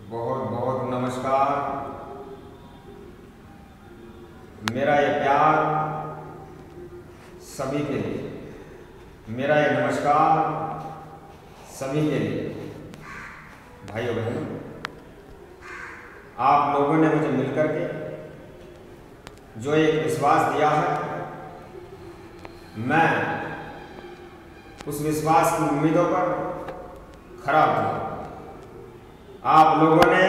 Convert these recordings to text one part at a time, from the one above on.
बहुत बहुत नमस्कार। मेरा ये प्यार सभी के लिए, मेरा ये नमस्कार सभी के लिए। भाइयों बहनों, आप लोगों ने मुझे मिलकर के जो एक विश्वास दिया है, मैं उस विश्वास की उम्मीदों पर खरा उतरा। आप लोगों ने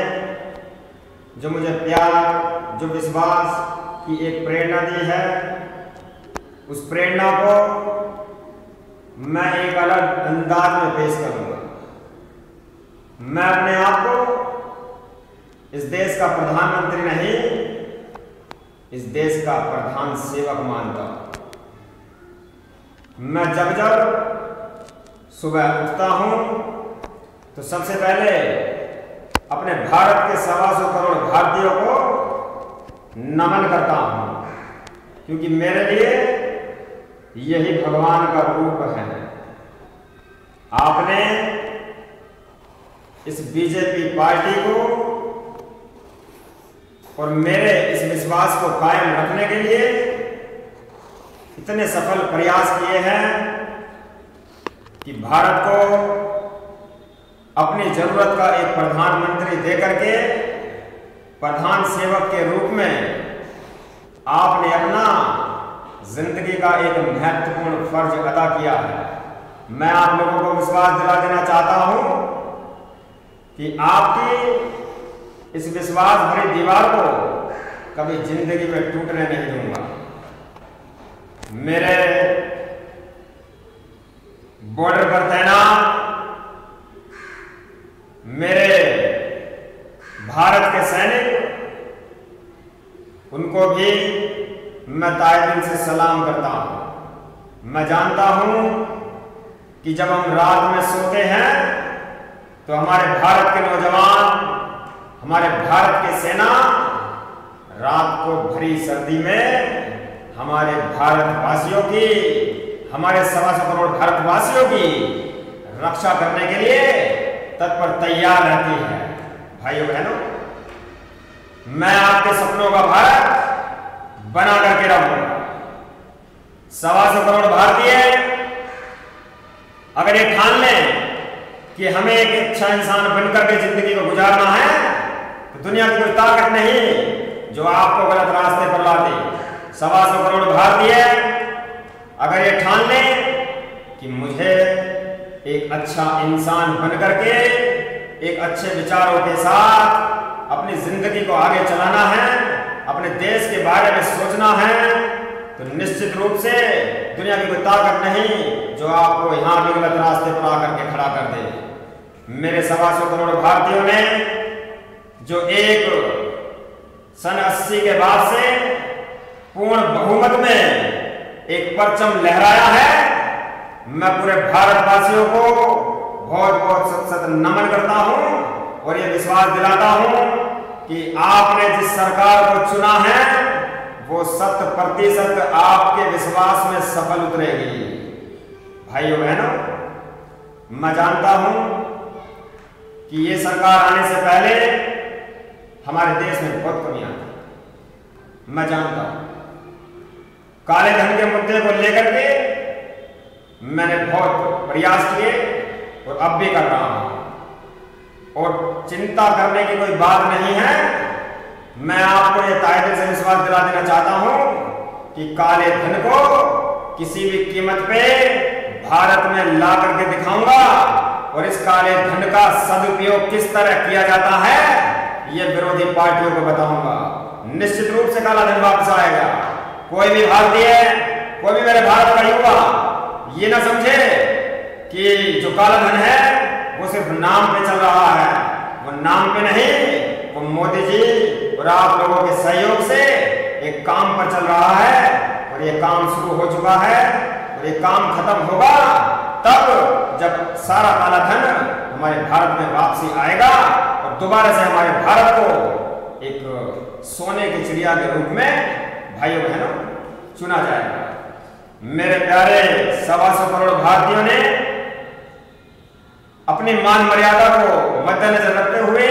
जो मुझे प्यार, जो विश्वास की एक प्रेरणा दी है, उस प्रेरणा को मैं एक अलग अंदाज में पेश करूंगा। मैं अपने आप को इस देश का प्रधानमंत्री नहीं, इस देश का प्रधान सेवक मानता हूं। मैं जब सुबह उठता हूं तो सबसे पहले अपने भारत के 125 करोड़ भारतीयों को नमन करता हूं, क्योंकि मेरे लिए यही भगवान का रूप है। आपने इस बीजेपी पार्टी को और मेरे इस विश्वास को कायम रखने के लिए इतने सफल प्रयास किए हैं कि भारत को अपनी जरूरत का एक प्रधानमंत्री देकर के प्रधान सेवक के रूप में आपने अपना जिंदगी का एक महत्वपूर्ण फर्ज अदा किया है। मैं आप लोगों को विश्वास दिला देना चाहता हूं कि आपकी इस विश्वास भरी दीवार को कभी जिंदगी में टूटने नहीं दूंगा। मेरे बॉर्डर पर तैनात मेरे भारत के सैनिक, उनको भी मैं तहे दिल से सलाम करता हूं। मैं जानता हूं कि जब हम रात में सोते हैं तो हमारे भारत के नौजवान, हमारे भारत की सेना रात को भरी सर्दी में हमारे भारतवासियों की, हमारे 125 करोड़ भारतवासियों की रक्षा करने के लिए तत्पर तैयार रहती है। भाइयों बहनों, मैं आपके सपनों का भारत बना करके रहूंगा। 125 करोड़ भारतीय अगर ये ठान लें कि हमें एक अच्छा इंसान बनकर के जिंदगी को गुजारना है, तो दुनिया की कोई ताकत नहीं जो आपको गलत रास्ते पर ला दे। 125 करोड़ भारतीय अगर ये ठान लें कि मुझे एक अच्छा इंसान बनकर के एक अच्छे विचारों के साथ अपनी जिंदगी को आगे चलाना है, अपने देश के बारे में सोचना है, तो निश्चित रूप से दुनिया की कोई ताकत नहीं जो आपको यहां भी गलत रास्ते पर आकर के खड़ा कर दे। मेरे 125 करोड़ भारतीयों ने जो एक सन 80 के बाद से पूर्ण बहुमत में एक परचम लहराया है, मैं पूरे भारतवासियों को बहुत बहुत सत सत नमन करता हूं और ये विश्वास दिलाता हूं कि आपने जिस सरकार को चुना है वो 100% आपके विश्वास में सफल उतरेगी। भाइयों बहनों, मैं जानता हूं कि ये सरकार आने से पहले हमारे देश में बहुत कमियां थी। मैं जानता हूं काले धन के मुद्दे को लेकर के मैंने बहुत प्रयास किए और अब भी कर रहा हूं, और चिंता करने की कोई बात नहीं है। मैं आपको ये तहे दिल से विश्वास दिला देना चाहता हूं कि काले धन को किसी भी कीमत पे भारत में ला करके दिखाऊंगा, और इस काले धन का सदुपयोग किस तरह किया जाता है ये विरोधी पार्टियों को बताऊंगा। निश्चित रूप से काला धन वापस आएगा। कोई भी भारतीय, कोई भी मेरे भारत का युवा ये ना समझे कि जो काला धन है वो सिर्फ नाम पे चल रहा है। वो नाम पे नहीं, वो मोदी जी और आप लोगों के सहयोग से एक काम पर चल रहा है, और ये काम शुरू हो चुका है, और ये काम खत्म होगा तब जब सारा काला धन हमारे भारत में वापसी आएगा और दोबारा से हमारे भारत को एक सोने की चिड़िया के रूप में भाइयों बहनों चुना जाएगा। मेरे प्यारे 125 करोड़ भारतीयों ने अपनी मान मर्यादा को मद्देनजर रखते हुए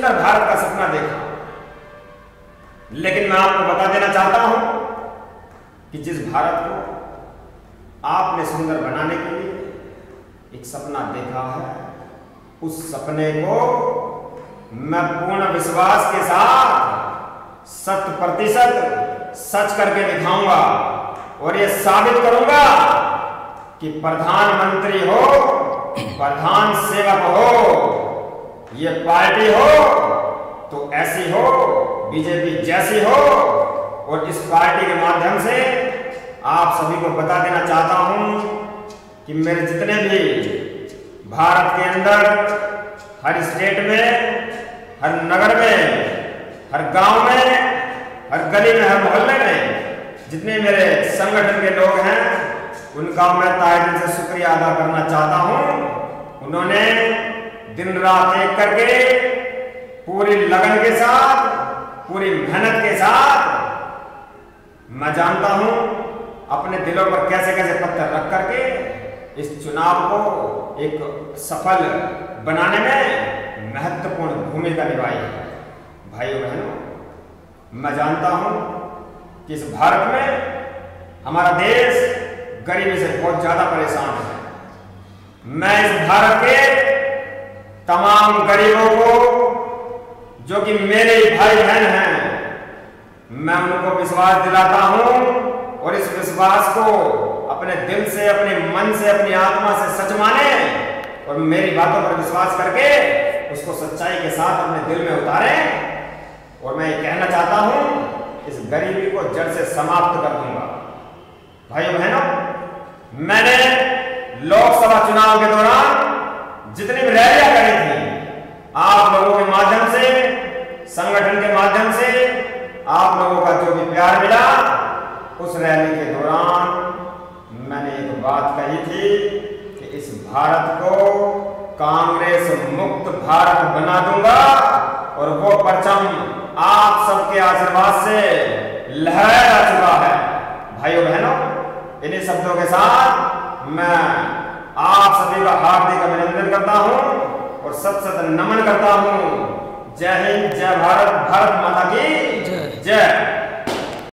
सुंदर भारत का सपना देखा, लेकिन मैं आपको बता देना चाहता हूं कि जिस भारत को आपने सुंदर बनाने के लिए एक सपना देखा है, उस सपने को मैं पूर्ण विश्वास के साथ 100% सच करके दिखाऊंगा और ये साबित करूंगा कि प्रधानमंत्री हो, प्रधान सेवक हो, ये पार्टी हो तो ऐसी हो, बीजेपी जैसी हो। और इस पार्टी के माध्यम से आप सभी को बता देना चाहता हूं कि मेरे जितने भी भारत के अंदर हर स्टेट में, हर नगर में, हर गांव में, हर गली में, हर मोहल्ले में जितने मेरे संगठन के लोग हैं, उनका मैं तहे दिल से शुक्रिया अदा करना चाहता हूं। उन्होंने दिन रात एक करके पूरी लगन के साथ, पूरी मेहनत के साथ, मैं जानता हूं अपने दिलों पर कैसे कैसे पत्थर रख करके इस चुनाव को एक सफल बनाने में महत्वपूर्ण भूमिका निभाई है। भाइयों बहनों, मैं जानता हूं कि इस भारत में हमारा देश गरीबी से बहुत ज्यादा परेशान है। मैं इस भारत के तमाम गरीबों को, जो कि मेरे भाई बहन हैं, मैं उनको विश्वास दिलाता हूं और इस विश्वास को अपने दिल से, अपने मन से, अपनी आत्मा से सच माने और मेरी बातों पर विश्वास करके उसको सच्चाई के साथ अपने दिल में उतारें। और मैं ये कहना चाहता हूं, इस गरीबी को जड़ से समाप्त कर दूंगा। भाइयों बहनों, मैंने लोकसभा चुनाव के दौरान जितनी भी रैलियां करी थी, आप लोगों के माध्यम से, संगठन के माध्यम से आप लोगों का जो भी प्यार मिला, उस रैली के दौरान मैंने एक बात कही थी कि इस भारत को कांग्रेस मुक्त भारत बना दूंगा और वो परचम आप सबके आशीर्वाद से लहरा चुका है। भाइयों बहनों, इन्हीं शब्दों के साथ मैं आप सभी का हार्दिक अभिनंदन करता हूं और सत सत नमन करता हूं। जय हिंद, जय भारत, भारत माता की जय।